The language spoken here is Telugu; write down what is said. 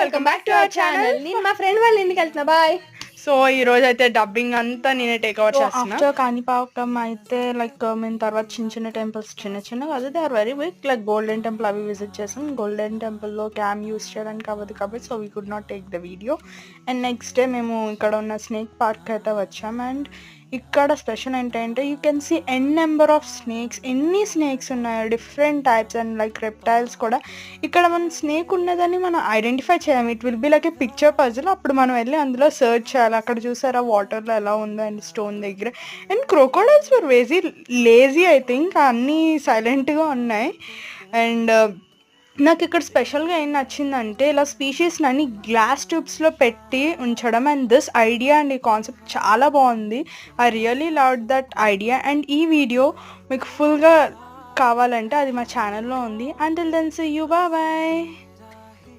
Welcome back to our channel. నేను మా ఫ్రెండ్ వాళ్ళ ఇంటికి వెళ్తున్నా. బాయ్. సో ఈ రోజు అయితే డబ్బింగ్ అంతా నేనే టేక్ ఓవర్ చేస్తున్నా. ఆఫ్టర్ కాణిపాకం అయితే లైక్ మేము తర్వాత చిన్న టెంపుల్స్ చిన్న కాదు, they are very big. Like golden temple అవి విజిట్ చేసాం. గోల్డెన్ టెంపుల్లో క్యామ్ యూస్ చేయడానికి అవ్వదు కాబట్టి so we could not take the video. And next day మేము ఇక్కడ ఉన్న స్నేక్ పార్క్ అయితే వచ్చాం. అండ్ ఇక్కడ స్పెషల్ ఏంటంటే you can see N number of snakes. ఎన్ని స్నేక్స్ ఉన్నాయో, different types and like reptiles కూడా. ఇక్కడ మనం స్నేక్ ఉన్నదని మనం ఐడెంటిఫై చేయం. It will be like a picture puzzle. అప్పుడు మనం వెళ్ళి అందులో సర్చ్ చేయాలి. అక్కడ చూసారా వాటర్లో ఎలా ఉందో అండ్ స్టోన్ దగ్గర. And crocodiles were very lazy. I think అన్నీ సైలెంట్గా ఉన్నాయి. అండ్ నాకు ఇక్కడ స్పెషల్గా ఏం నచ్చిందంటే ఇలా స్పీషీస్ని అన్ని గ్లాస్ ట్యూబ్స్లో పెట్టి ఉంచడం. అండ్ దిస్ ఐడియా అండ్ ఈ కాన్సెప్ట్ చాలా బాగుంది. I really love that idea. And ఈ వీడియో మీకు ఫుల్గా కావాలంటే అది మా ఛానల్లో ఉంది. Until then see you, bye.